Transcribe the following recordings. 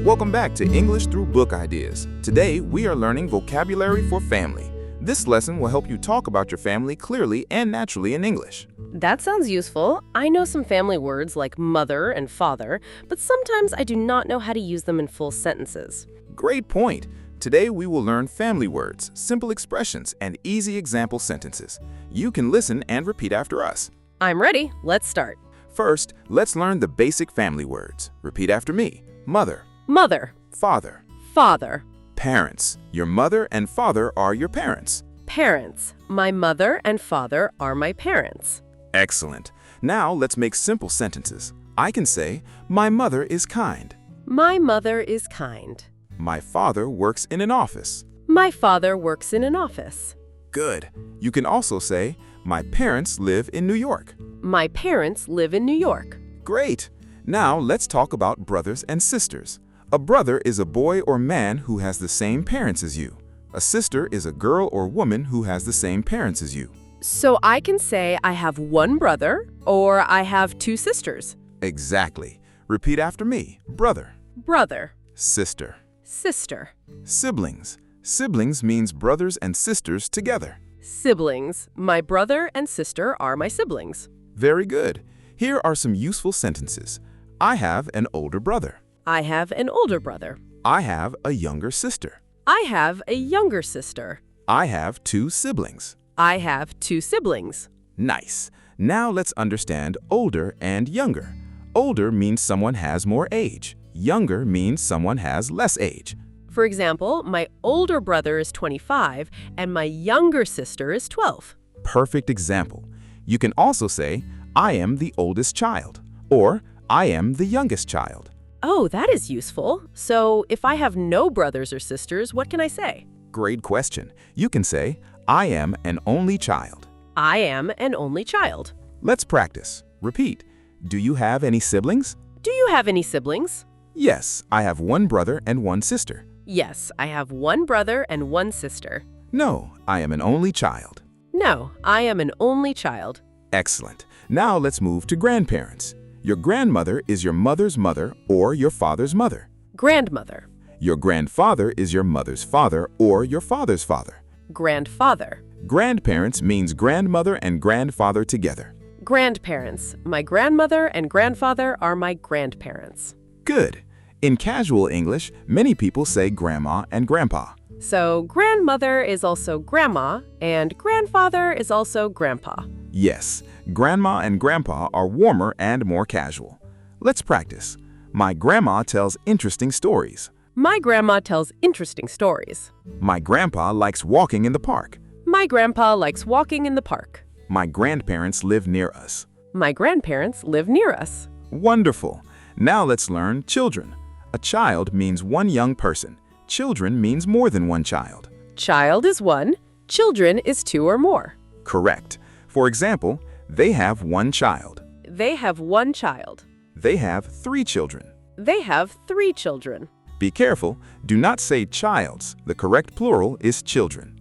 Welcome back to English Through Book Ideas. Today, we are learning vocabulary for family. This lesson will help you talk about your family clearly and naturally in English. That sounds useful. I know some family words like mother and father, but sometimes I do not know how to use them in full sentences. Great point. Today, we will learn family words, simple expressions, and easy example sentences. You can listen and repeat after us. I'm ready. Let's start. First, let's learn the basic family words. Repeat after me. Mother, Mother, father, father, parents. Your mother and father are your parents. parents. My mother and father are my parents. Excellent. Now let's make simple sentences. I can say, my mother is kind. My mother is kind. My father works in an office. My father works in an office. Good. You can also say, my parents live in New York. My parents live in New York. Great. Now let's talk about brothers and sisters. A brother is a boy or man who has the same parents as you. A sister is a girl or woman who has the same parents as you. So I can say I have one brother or I have two sisters. Exactly. Repeat after me. Brother, Brother, sister, sister, siblings. Siblings means brothers and sisters together. siblings. My brother and sister are my siblings. Very good. Here are some useful sentences. I have an older brother. I have an older brother. I have a younger sister. I have a younger sister. I have two siblings. I have two siblings. Nice. Now let's understand older and younger. Older means someone has more age. Younger means someone has less age. For example, my older brother is 25 and my younger sister is 12. Perfect example. You can also say, I am the oldest child, or I am the youngest child. Oh, that is useful. So if I have no brothers or sisters, what can I say? Great question. You can say, I am an only child. I am an only child. Let's practice. Repeat. Do you have any siblings? Do you have any siblings? Yes, I have one brother and one sister. Yes, I have one brother and one sister. No, I am an only child. No, I am an only child. Excellent. Now let's move to grandparents. Your grandmother is your mother's mother or your father's mother. Grandmother. Your grandfather is your mother's father or your father's father. Grandfather. Grandparents means grandmother and grandfather together. Grandparents. My grandmother and grandfather are my grandparents. Good. In casual English, many people say grandma and grandpa. So grandmother is also grandma and grandfather is also grandpa. Yes, grandma and grandpa are warmer and more casual. Let's practice. My grandma tells interesting stories. My grandma tells interesting stories. My grandpa likes walking in the park. My grandpa likes walking in the park. My grandparents live near us. My grandparents live near us. Wonderful. Now let's learn children. A child means one young person. Children means more than one child. Child is one. Children is two or more. Correct. For example, they have one child. They have one child. They have 3 children. They have 3 children. Be careful. Do not say childs. The correct plural is children.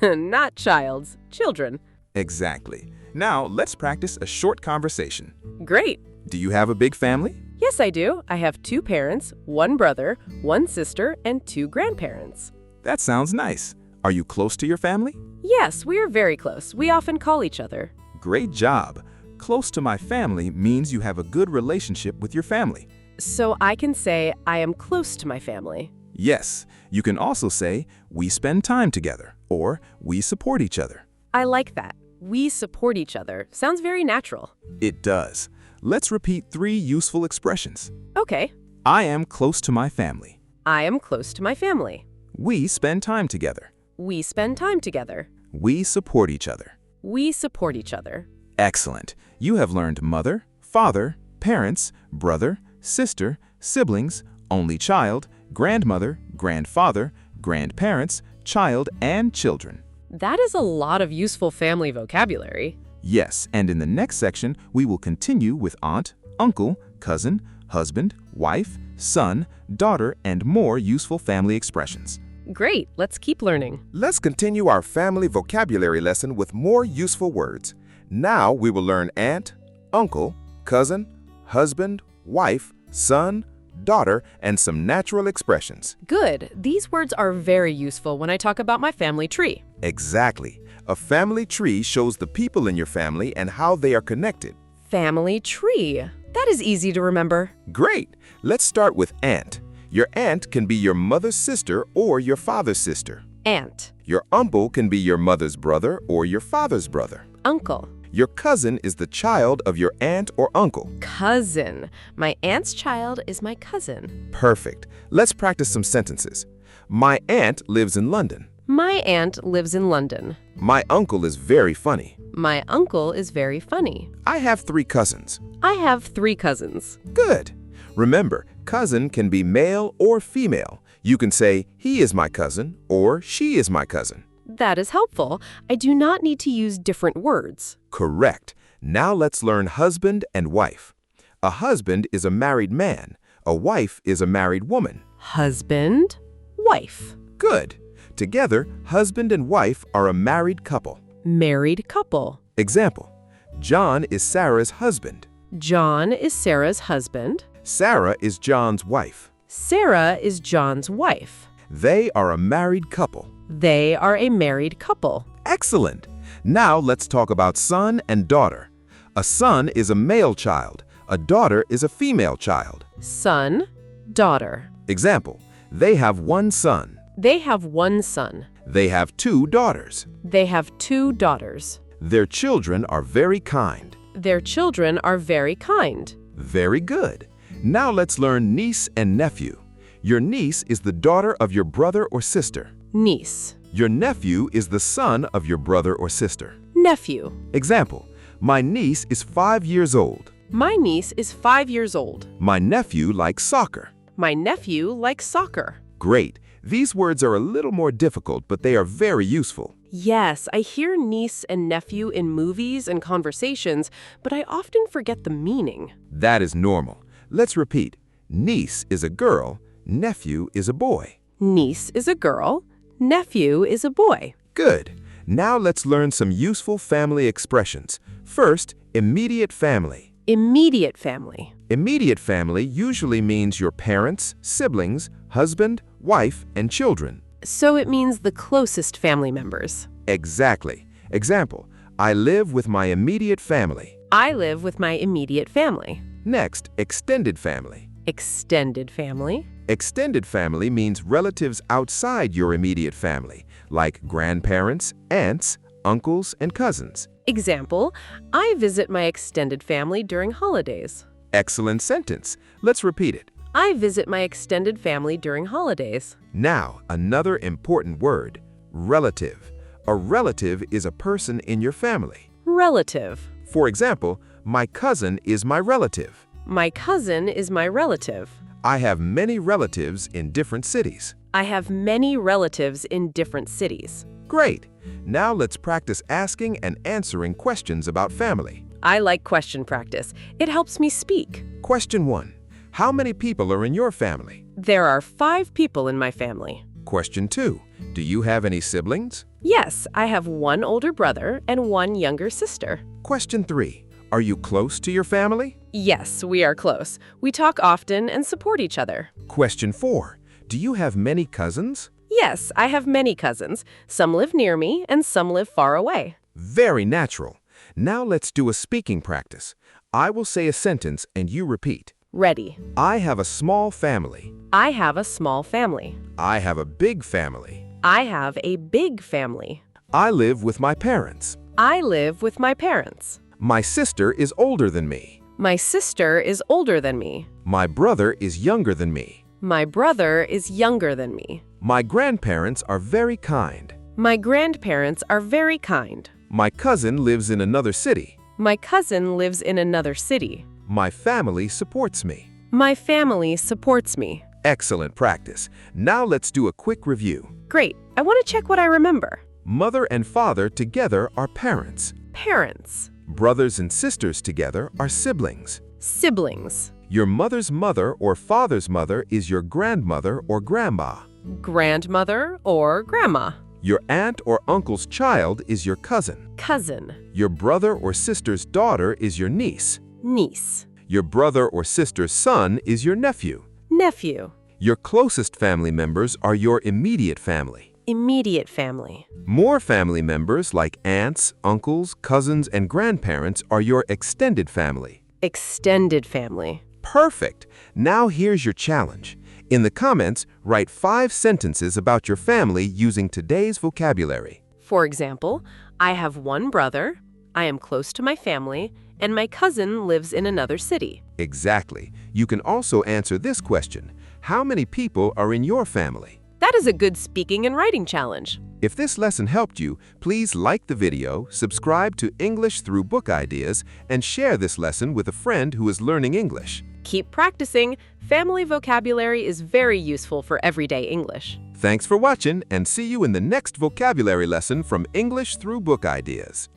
Not childs, children. Exactly. Now let's practice a short conversation. Great. Do you have a big family? Yes, I do. I have 2 parents, 1 brother, 1 sister, and 2 grandparents. That sounds nice. Are you close to your family? Yes, we are very close. We often call each other. Great job. Close to my family means you have a good relationship with your family. So I can say I am close to my family. Yes, you can also say we spend time together or we support each other. I like that. We support each other. Sounds very natural. It does. Let's repeat 3 useful expressions. Okay. I am close to my family. I am close to my family. We spend time together. We spend time together. We support each other. We support each other. Excellent. You have learned mother, father, parents, brother, sister, siblings, only child, grandmother, grandfather, grandparents, child, and children. That is a lot of useful family vocabulary. Yes, and in the next section, we will continue with aunt, uncle, cousin, husband, wife, son, daughter, and more useful family expressions. Great, let's keep learning. Let's continue our family vocabulary lesson with more useful words. Now we will learn aunt, uncle, cousin, husband, wife, son, daughter, and some natural expressions. Good. These words are very useful when I talk about my family tree. Exactly. A family tree shows the people in your family and how they are connected. Family tree. That is easy to remember. Great! Let's start with aunt. Your aunt can be your mother's sister or your father's sister. Aunt. Your uncle can be your mother's brother or your father's brother. Uncle. Your cousin is the child of your aunt or uncle. Cousin. My aunt's child is my cousin. Perfect. Let's practice some sentences. My aunt lives in London. My aunt lives in London. My uncle is very funny. My uncle is very funny. I have 3 cousins. I have 3 cousins. Good. Remember, cousin can be male or female. You can say, he is my cousin or she is my cousin. That is helpful. I do not need to use different words. Correct. Now let's learn husband and wife. A husband is a married man. A wife is a married woman. Husband, wife. Good. Together, husband and wife are a married couple. Married couple. Example, John is Sarah's husband. John is Sarah's husband. Sarah is John's wife. Sarah is John's wife. They are a married couple. They are a married couple. Excellent. Now let's talk about son and daughter. A son is a male child. A daughter is a female child. Son, daughter. Example, they have 1 son. They have 1 son. They have 2 daughters. They have 2 daughters. Their children are very kind. Their children are very kind. Very good. Now let's learn niece and nephew. Your niece is the daughter of your brother or sister. Niece. Your nephew is the son of your brother or sister. Nephew. Example, my niece is 5 years old. My niece is 5 years old. My nephew likes soccer. My nephew likes soccer. Great. These words are a little more difficult, but they are very useful. Yes, I hear niece and nephew in movies and conversations, but I often forget the meaning. That is normal. Let's repeat. Niece is a girl. Nephew is a boy. Niece is a girl. Nephew is a boy. Good. Now let's learn some useful family expressions. First, immediate family. Immediate family. Immediate family usually means your parents, siblings, husband, wife, and children. So it means the closest family members. Exactly. Example, I live with my immediate family. I live with my immediate family. Next, extended family. Extended family. Extended family means relatives outside your immediate family, like grandparents, aunts, uncles, and cousins. Example, I visit my extended family during holidays. Excellent sentence. Let's repeat it. I visit my extended family during holidays. Now, another important word, relative. A relative is a person in your family. Relative. For example, my cousin is my relative. My cousin is my relative. I have many relatives in different cities. I have many relatives in different cities. Great. Now let's practice asking and answering questions about family. I like question practice. It helps me speak. Question 1. How many people are in your family? There are 5 people in my family. Question 2. Do you have any siblings? Yes, I have 1 older brother and 1 younger sister. Question 3. Are you close to your family? Yes, we are close. We talk often and support each other. Question 4. Do you have many cousins? Yes, I have many cousins. Some live near me and some live far away. Very natural. Now let's do a speaking practice. I will say a sentence and you repeat. Ready. I have a small family. I have a small family. I have a big family. I have a big family. I live with my parents. I live with my parents. My sister is older than me. My sister is older than me. My brother is younger than me. My brother is younger than me. My grandparents are very kind. My grandparents are very kind. My cousin lives in another city. My cousin lives in another city. My family supports me. My family supports me. Excellent practice. Now let's do a quick review. Great. I want to check what I remember. Mother and father together are parents. Parents. Brothers and sisters together are siblings. Siblings. Your mother's mother or father's mother is your grandmother or grandma. Grandmother or grandma. Your aunt or uncle's child is your cousin. Cousin. Your brother or sister's daughter is your niece. Niece. Your brother or sister's son is your nephew. nephew. Your closest family members are your immediate family. Immediate family. More family members like aunts, uncles, cousins, and grandparents are your extended family. Extended family. Perfect! Now here's your challenge. In the comments, write 5 sentences about your family using today's vocabulary. For example, I have one brother, I am close to my family, and my cousin lives in another city. Exactly. You can also answer this question. How many people are in your family? That is a good speaking and writing challenge. If this lesson helped you, please like the video, subscribe to English Through Book Ideas, and share this lesson with a friend who is learning English. Keep practicing. Family vocabulary is very useful for everyday English. Thanks for watching, and see you in the next vocabulary lesson from English Through Book Ideas.